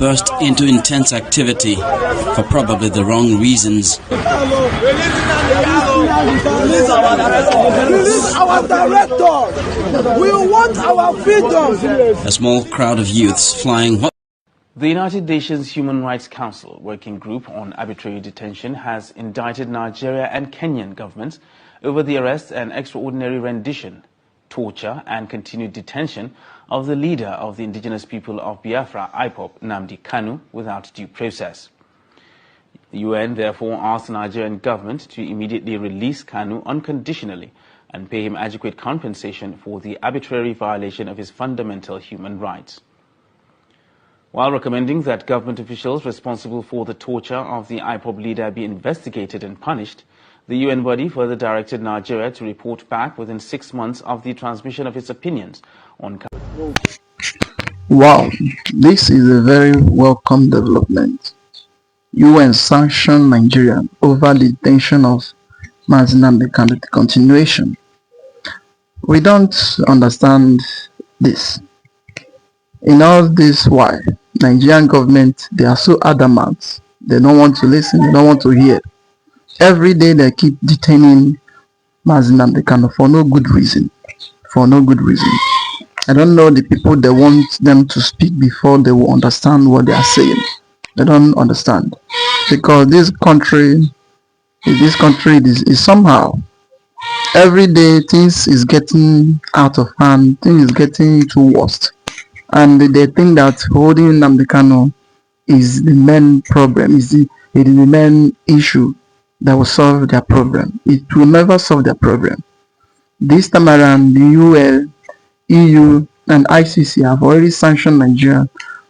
burst into intense activity for probably the wrong reasons. Release our director! We want our freedom! A small crowd of youths flying. The United Nations Human Rights Council Working Group on Arbitrary Detention has indicted Nigeria and Kenyan governments over the arrest and extraordinary rendition, torture and continued detention of the leader of the indigenous people of Biafra, IPOB, Nnamdi Kanu, without due process. The UN therefore asked the Nigerian government to immediately release Kanu unconditionally and pay him adequate compensation for the arbitrary violation of his fundamental human rights. While recommending that government officials responsible for the torture of the IPOB leader be investigated and punished, the UN body further directed Nigeria to report back within 6 months of the transmission of its opinions on. Wow, this is a very welcome development. UN sanctioned Nigeria over the detention of Nnamdi Kanu continuation. We don't understand this. In all this, why Nigerian government, they are so adamant, they don't want to listen, they don't want to hear. Every day they keep detaining Nnamdi Kanu for no good reason. I don't know the people, they want them to speak before they will understand what they are saying. They don't understand, because this country is somehow, every day things is getting out of hand, things is getting too worst. And they think that holding Nnamdi Kanu is the main problem, it is the main issue that will solve their problem. It will never solve their problem. This time around, the UN, EU, and ICC have already sanctioned Nigeria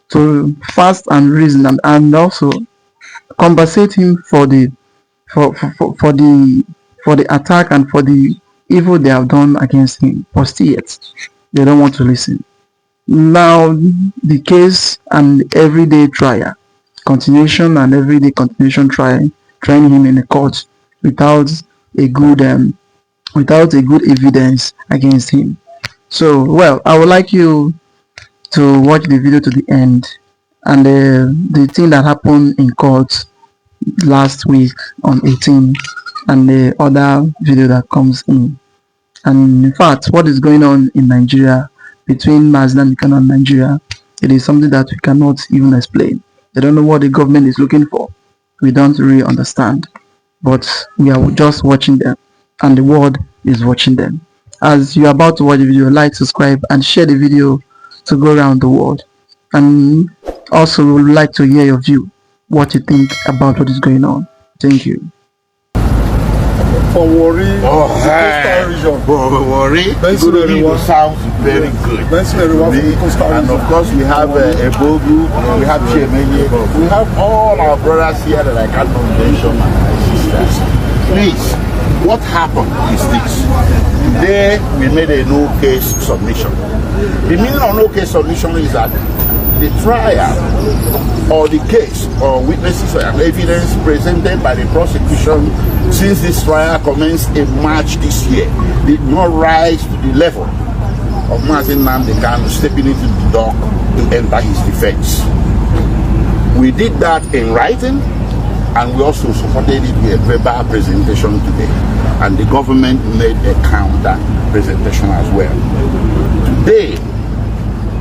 to fast and reason and also compensate him for the attack and for the evil they have done against him. But still yet, they don't want to listen. Now the case and everyday trial, continuation and everyday continuation trial, trying him in a court without a good evidence against him. So, well, I would like you to watch the video to the end, and the thing that happened in court last week on 18, and the other video that comes in. And in fact, what is going on in Nigeria between Nnamdi Kanu and Nigeria, it is something that we cannot even explain. They don't know what the government is looking for. We don't really understand, but we are just watching them, and the world is watching them. As you're about to watch the video, like, subscribe, and share the video to go around the world. And also, we would like to hear your view, what you think about what is going on. Thank you. For worry, sounds very good. And of course, we have Ebogu, we have Chemeye, we have all our brothers here that I can't mention, my sisters. Please, what happened is this. Today, we made a no-case submission. The meaning of no-case submission is that the trial or the case or witnesses or evidence presented by the prosecution since this trial commenced in March this year did not rise to the level of Nnamdi Kanu stepping into the dock to enter his defense. We did that in writing, and we also supported it with a verbal presentation today, and the government made a counter presentation as well. Today,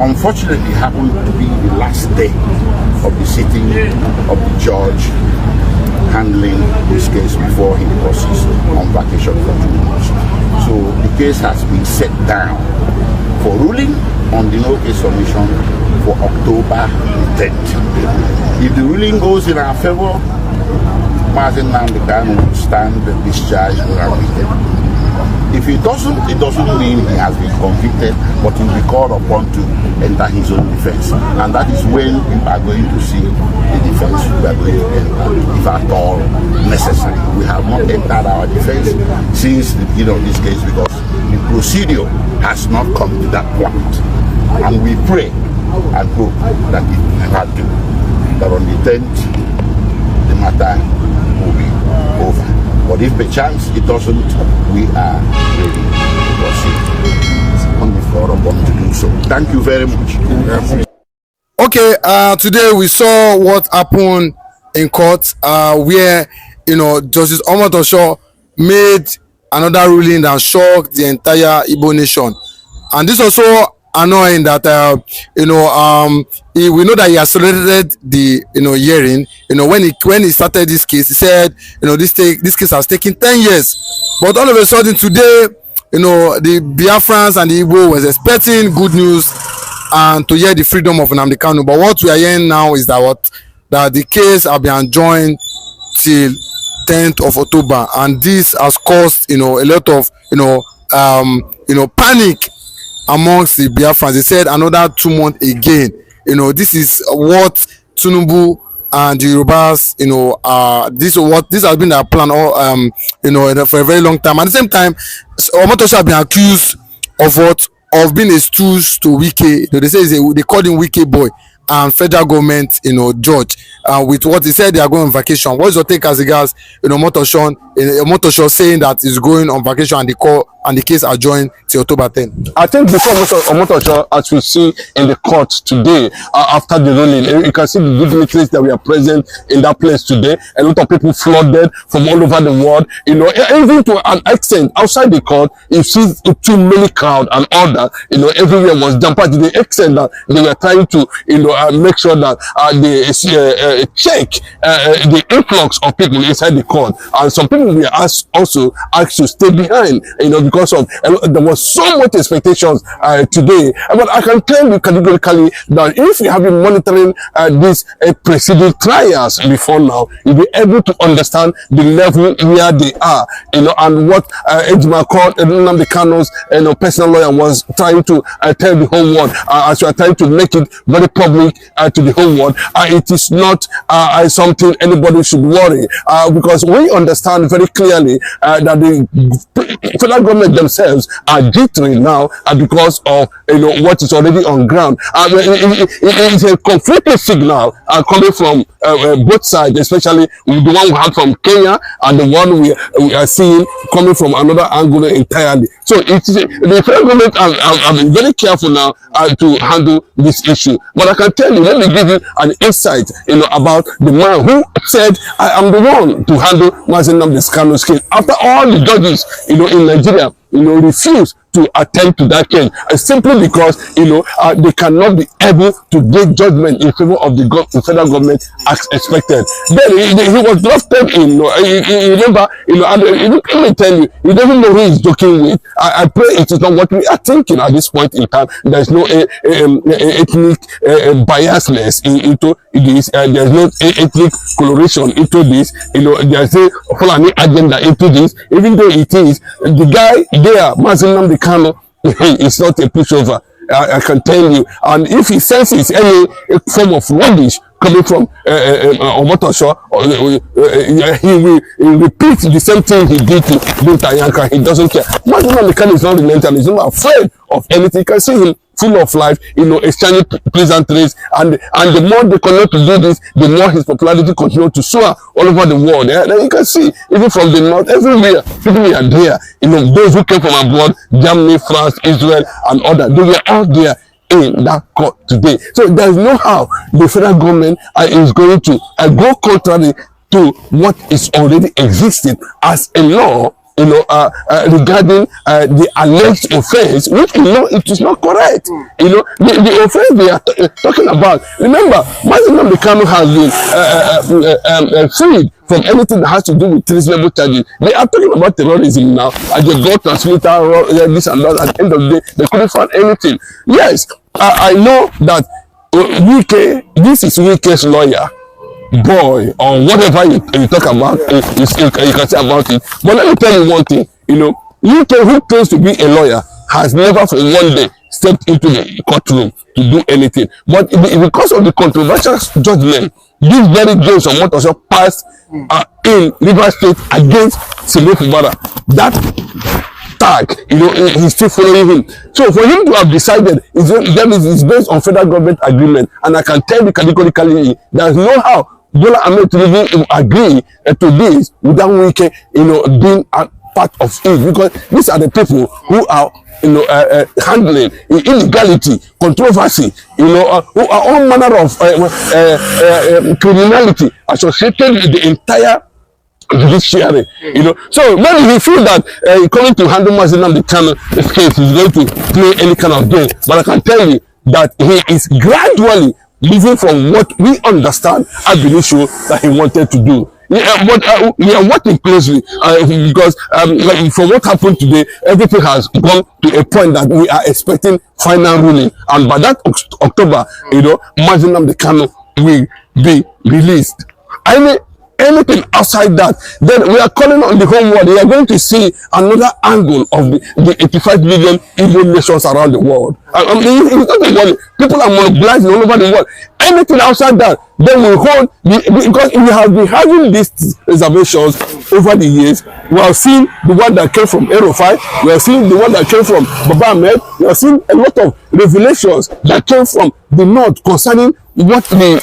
unfortunately, happened to be the last day of the sitting of the judge handling this case before he proceeds on vacation for 2 months. So the case has been set down for ruling on the no-case submission for October 10th. If the ruling goes in our favor, Nnamdi Kanu will stand discharged or acquitted. If it doesn't mean he has been convicted, but he will be called upon to enter his own defense. And that is when we are going to see the defense we are going to enter, if at all necessary. We have not entered our defense since the beginning of this case because the procedure has not come to that point. And we pray and hope that it never do. That on the 10th, the matter will be over. But if perchance it doesn't, we are ready to proceed on the floor of one to do so. Thank you very much. Okay, today we saw what happened in court, where Justice Omotosho made another ruling that shocked the entire Igbo nation, and this also annoying that we know that he accelerated the hearing. When he started this case, he said this case has taken 10 years, but all of a sudden today, the Biafrans and the Igbo was expecting good news and to hear the freedom of nnamdi Kanu. But what we are hearing now is that the case have been adjourned till 10th of October, and this has caused a lot of panic amongst the Biafrans. They said another 2 months again. This is what Tinubu and the Yorubas, this has been their plan all for a very long time. At the same time, Omotosho have been accused of being a stooge to Wike. They say they called him Wike boy, and federal government judge with what he said they are going on vacation. What's your take as regards Omotosho saying that he's going on vacation and the case adjourned till October 10? I think before Omotosho, as we see in the court today, after the ruling, you can see the dignitaries that we are present in that place today. A lot of people flooded from all over the world. Even to an extent outside the court, you see too many crowd and all that. Everywhere was jam packed to the extent that they were trying to make sure that they check the influx of people inside the court, and some people were also asked to stay behind, because of there was so much expectations today. But I can tell you categorically that if you have been monitoring these preceding trials before now, you'll be able to understand the level where they are, and what Ejima called nnamdi Kanu's personal lawyer was trying to tell the whole world, as we are trying to make it very public to the whole world. It is not something anybody should worry, because we understand very clearly that the federal government themselves are jittery now because of what is already on ground. It is a conflicting signal coming from both sides, especially the one we have from Kenya and the one we are seeing coming from another angle entirely. So the federal government have been very careful now to handle this issue. But I can tell you, let me give you an insight about the man who said, I am the one to handle nnamdi Kanu's case. After all the judges in Nigeria refuse to attend to that case, simply because they cannot be able to give judgment in favor of the federal government as expected. Then he was drafted in. Remember, let me tell you, you don't know who he's joking with. I pray it is not what we are thinking at this point in time. There is no ethnic biasness into this. There is no ethnic coloration into this. There is a Fulani agenda into this. Even though it is the guy there, nnamdi Kanu, it's not a pushover. I can tell you. And if he senses any form of rubbish coming from Omotosho, he will repeat the same thing he did to Binta Yanka. He doesn't care. nnamdi Kanu is not relenting. He's not afraid of anything. You can see him full of life, exchanging pleasantries, and the more they continue to do this, the more his popularity continues to soar all over the world. Then you can see, even from the north, everywhere, people are there. Those who came from abroad, Germany, France, Israel, and others, they were all there in that court today. So there is no how the federal government is going to go contrary to what is already existing as a law, regarding the alleged offense, which it is not correct. The offense they are talking about. Remember, nnamdi Kanu has been freed from anything that has to do with reasonable charges. They are talking about terrorism now, and they got transmitter, this and that. At the end of the day, they couldn't find anything. Yes, I know that this is Wike's lawyer, boy, or whatever you talk about, you can say about it. But let me tell you one thing, UK, who claims to be a lawyer, has never for one day stepped into the courtroom to do anything. But because of the controversial judgment, this very James Omotosho passed in Rivers State against Sile Fubara, that tag, he's still following him. So for him to have decided, it's based on federal government agreement, and I can tell you categorically, there's no how Bola Ahmed Tinubu agree to this without Wike, being part of it, because these are the people who are handling illegality, controversy, who are all manner of criminality associated with the entire judiciary. So when he feel that coming to handle nnamdi Kanu case is going to play any kind of game, but I can tell you that he is gradually moving from what we understand as the issue that he wanted to do. Yeah, but we are working closely because like from what happened today, everything has gone to a point that we are expecting final ruling, and by that October, nnamdi Kanu will be released. Anything outside that, then we are calling on the whole world. We are going to see another angle of the 85 million Igbo nations around the world. It's not the world. People are mobilized all over the world. Anything outside that, then we hold, because we have been having these reservations over the years. We have seen the one that came from Erofai. We have seen the one that came from Baba Ahmed. We have seen a lot of revelations that came from the north concerning what the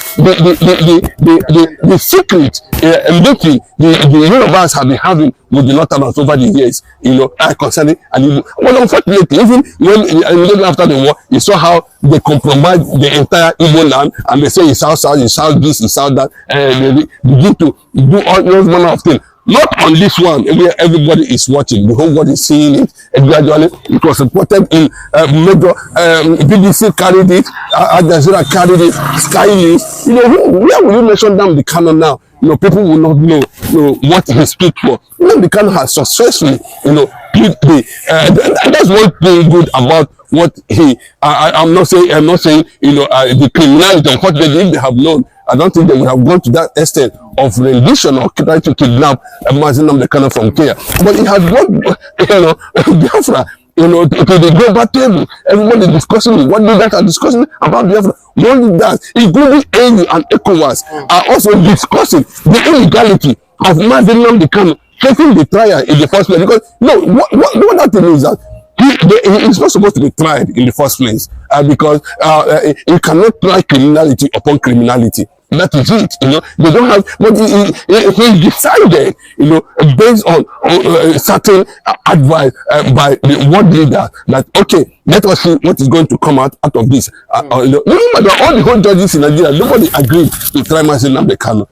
secret meeting the Yorubas have been having with the Northerners over the years, concerning and well, unfortunately, even when after the war, you saw how they compromised the entire Igbo land, and they say it's outside, it's out this, it's out that, and they begin to do all those manner of things. Not on this one, where everybody is watching, the whole world is seeing it, and gradually it was reported in major BBC carried it, Al Jazeera carried it, Sky News. Where will you mention nnamdi Kanu now? People will not know what he stood for. nnamdi Kanu has successfully, that's one thing good about what he. I'm not saying, the criminality of what they have known. I don't think they would have gone to that extent of rendition or trying to kidnap nnamdi Kanu from Kenya. But he has brought, Biafra, to the global table. Everybody is discussing what the guys are discussing about Biafra. One that, including AU and ECOWAS, are also discussing the illegality of nnamdi Kanu taking the trial in the first place. Because what that thing is that he is not supposed to be tried in the first place, because you cannot try criminality upon criminality. That is it, they don't have, but he decided, based on certain advice by the world leader, that okay, let us see what is going to come out of this. Remember that all the whole judges in Nigeria, nobody agreed to try nnamdi Kanu.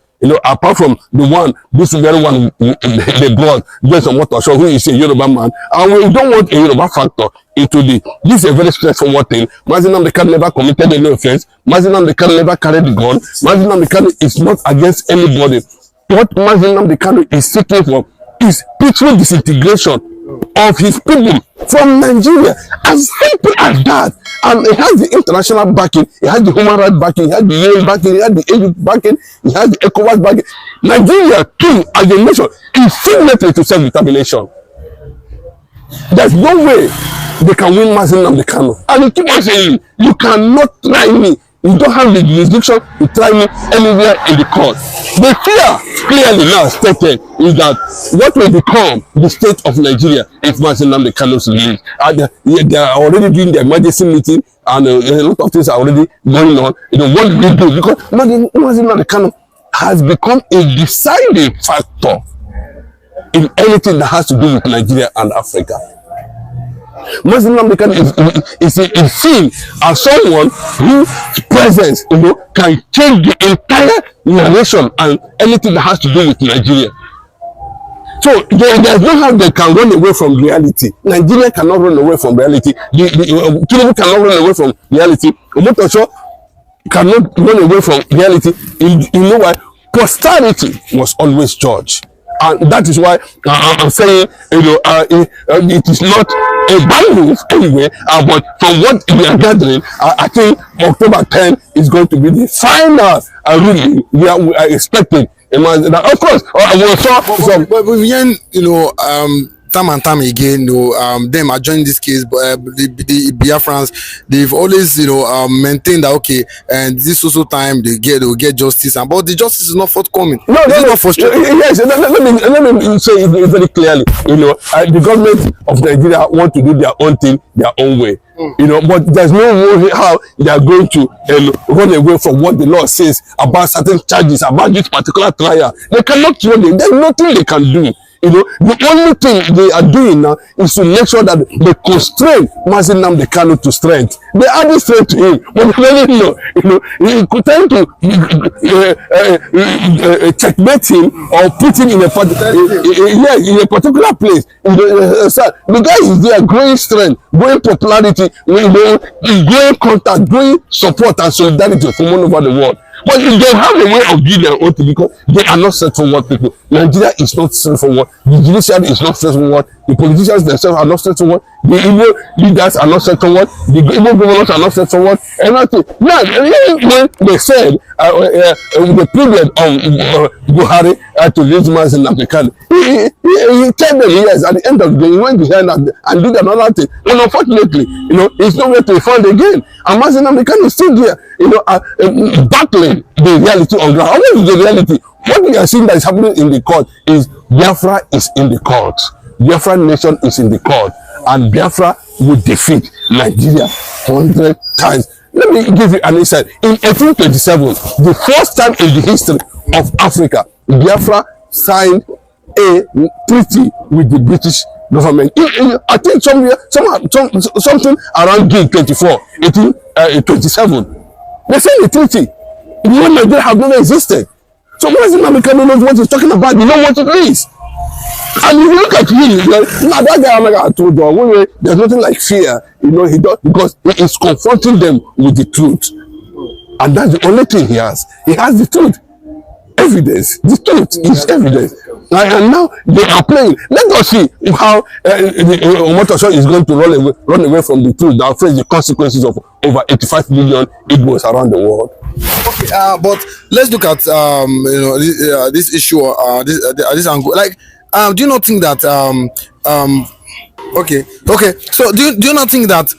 Apart from the one, this very one they brought based on what I show, who is a Yoruba man, and we don't want a Yoruba factor into this is a very straightforward thing. nnamdi Kanu never committed any offense. nnamdi Kanu never carried the gun. nnamdi Kanu is not against anybody. What nnamdi Kanu is seeking for is peaceful disintegration of his people from Nigeria. As simple as that. And it has the international backing, it has the human rights backing, it has the UN backing, it has the AU backing, it has the ECOWAS backing. Nigeria, too, as a nation, is signatory to self-determination. There's no way they can win nnamdi Kanu. And you keep on saying, you cannot try me. You don't have the jurisdiction to try me anywhere in the court. The fear clearly now stated is that what will become the state of Nigeria if nnamdi Kanu is released. They are already doing the emergency meeting, and a lot of things are already going on. What do they do? Because nnamdi Kanu has become a deciding factor in anything that has to do with Nigeria and Africa. nnamdi Kanu is seen as someone whose presence, can change the entire narration and anything that has to do with Nigeria. So there's no how they can run away from reality. Nigeria cannot run away from reality. Tinubu cannot run away from reality. Omotosho cannot run away from reality. You know why? Posterity was always judged. And that is why I'm saying, it is not a bad move anyway, but from what we are gathering, I think October 10 is going to be the final ruling we are expecting. Of course, we saw some. But time and time again, them adjoining this case, but the Biafrans, they've always, maintained that okay, and this also time they will get justice, but the justice is not forthcoming. No, not frustrating. Yes, let me say it very clearly. The government of Nigeria want to do their own thing, their own way. But there's no way how they are going to run away from what the law says about certain charges, about this particular trial. They cannot run it. There's nothing they can do. You know, the only thing they are doing now is to make sure that they constrain nnamdi Kanu to strength. They added strength to him, but they really know, you know, he could tend to checkmate him or put him in a particular place. The guy is there, growing strength, growing popularity, you know, growing contact, growing support and solidarity from all over the world. But they have a way of doing their own thing because they are not straightforward people. Nigeria is not straightforward. The judiciary is not straightforward. The politicians themselves are not straightforward. The Igbo leaders are not straightforward. The Igbo governors are not straightforward. And nothing. Now, when they said the period of Buhari to release nnamdi Kanu, he told them yes. At the end of the day, he went behind and did another thing. And unfortunately, you know, it's nowhere to be found again. And nnamdi Kanu is still there, you know, battling the reality on ground. What is the reality? What we are seeing that is happening in the court is Biafra is in the court. Biafra nation is in the court. And Biafra will defeat Nigeria 100 times. Let me give you an insight. In 1827, the first time in the history of Africa, Biafra signed a treaty with the British government. I think something around June 24, 1827. They signed a treaty. When Nigeria have never existed. So when nnamdi Kanu knows what he's talking about, you know what it is. And if you look at him, now that guy, I told you, there's nothing like fear, you know, he does, because he is confronting them with the truth. And that's the only thing he has. He has the truth. Evidence. The truth is evidence. And now they are playing. Let us see how Okoson is going to run away from the truth that face the consequences of over 85 million Igbos around the world. Okay, but let's look at you know, this issue, this angle. Like, do you not think that okay, so do you not think that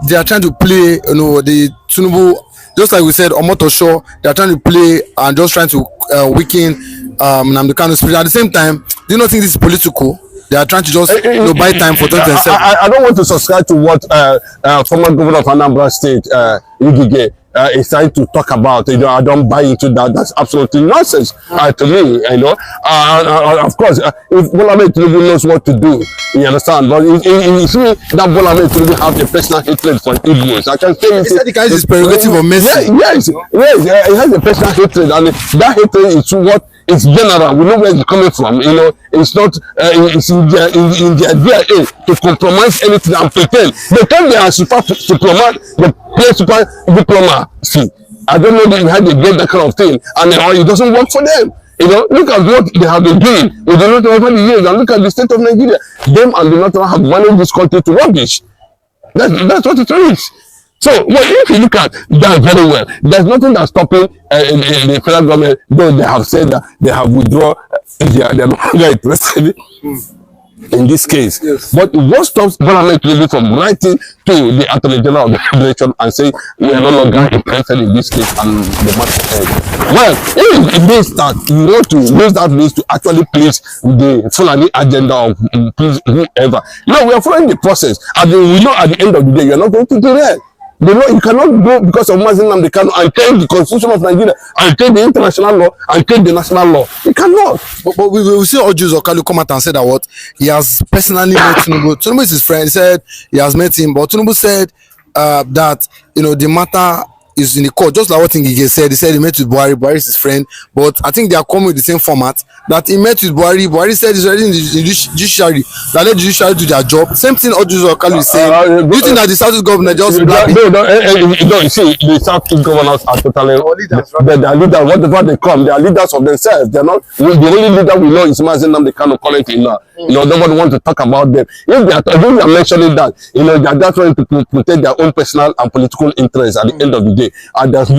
they are trying to play, you know, the Tinubu, just like we said, Okoson, they are trying to play and just trying to weaken nnamdi Kanu's spirit. At the same time, do you not think this is political? They are trying to just, you know, buy time for 2027. I don't want to subscribe to what former governor of Anambra State, Igige, is trying to talk about. You know, I don't buy into that. That's absolutely nonsense to me. You know, of course, if Bola Tinubu knows what to do, you understand. But you see that Bola Tinubu have a personal hatred for Igbos. I can say the guy is prerogative of mercy. Yes, he has a personal hatred, and that hatred is what. It's general. We know where it's coming from. You know, it's not. It's in their DNA to compromise anything and pretend. They think they are super diplomat. They play super diplomacy. I don't know how they get that kind of thing, and it doesn't work for them. You know, look at what they have been doing with the North over the years, and look at the state of Nigeria. Them and the North have managed this country to rubbish. That's what it is. So, well, if you look at that very well, there's nothing that's stopping the federal government, though they have said that they have withdrawn, they are no longer interested in this case. Yes. But what stops government really from writing to the Attorney General of the Federation and saying we are no longer interested in this case and the matter ends? Well, if it means that you want to use that means to actually please the Fulani agenda of please whoever. No, we are following the process. And we know at the end of the day, you are not going to do that. You cannot go because of nnamdi Kanu and change the constitution of Nigeria and change the international law and change the national law. You cannot. But we will see Ojus Okalu come out and say that what he has personally met Tinubu. Tinubu is his friend. He said he has met him, but Tinubu said that, you know, the matter is in the court, just like what Ngige said. He said he met with Buhari. Buhari is his friend, but I think they are coming with the same format. That he met with Buhari. Buhari said he's already in the judiciary. That let the judiciary do their job. Same thing Ojus Okalu is saying. Do you think that the South governor just no, you see, the South governors are totally their leaders, whatever they come, they are leaders of themselves. They're not the only leader we know is nnamdi Kanu currently now. You know, nobody want to talk about them. If they are mentioning that, you know, they are just trying to protect their own personal and political interests at the end of the day. And there's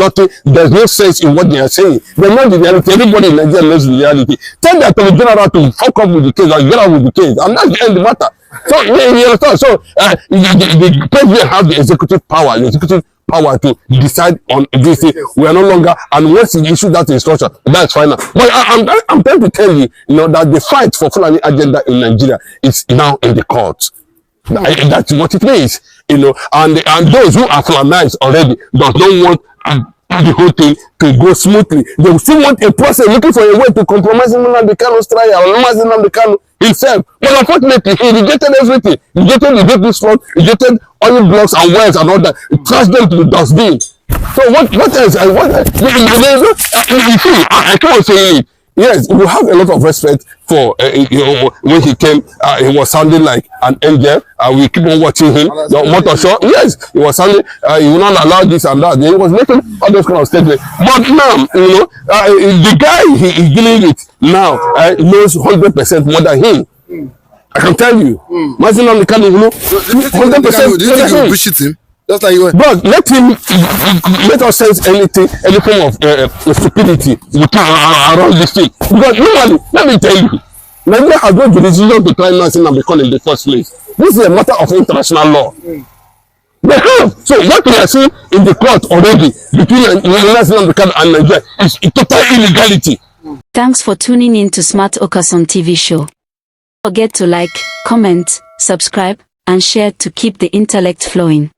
no sense in what they are saying. They know the reality. Everybody in Nigeria knows the reality. Tell the Attorney General to fuck up with the case and get out with the case. And that's the end of the matter. So, you understand? So, the president has the executive power to decide on this thing. We are no longer, and once he issues that instruction, that's final. But I'm trying to tell you, you know, that the fight for Fulani agenda in Nigeria is now in the courts. That's what it means, you know, and those who are Fulanized already does not want the whole thing to go smoothly. They will still want a process looking for a way to compromise nnamdi kanu's trial, nnamdi kanu himself. But unfortunately, he rejected everything. He rejected the vaping slot, rejected oil blocks and wells and all that. He trashed them to the dustbin. So what else? I keep on saying it. Yes, we have a lot of respect for when he came. He was sounding like an angel. We keep on watching him. The motor show. Yes, he was sounding. He will not allow this and that. He was making all those kind of statements. But now, the guy he is dealing with now knows 100% more than him. I can tell you. Imagine on the kind of 100%. Do you think you bullshit him? Just like you were. But let us sense any form of stupidity around this thing. Because normally, let me tell you, Nigeria has no jurisdiction to try nnamdi kanu in the first place. This is a matter of international law. They have. So what we are seeing in the court already between nnamdi kanu and Nigeria is total illegality. Thanks for tuning in to Smart Okoson TV show. Don't forget to like, comment, subscribe, and share to keep the intellect flowing.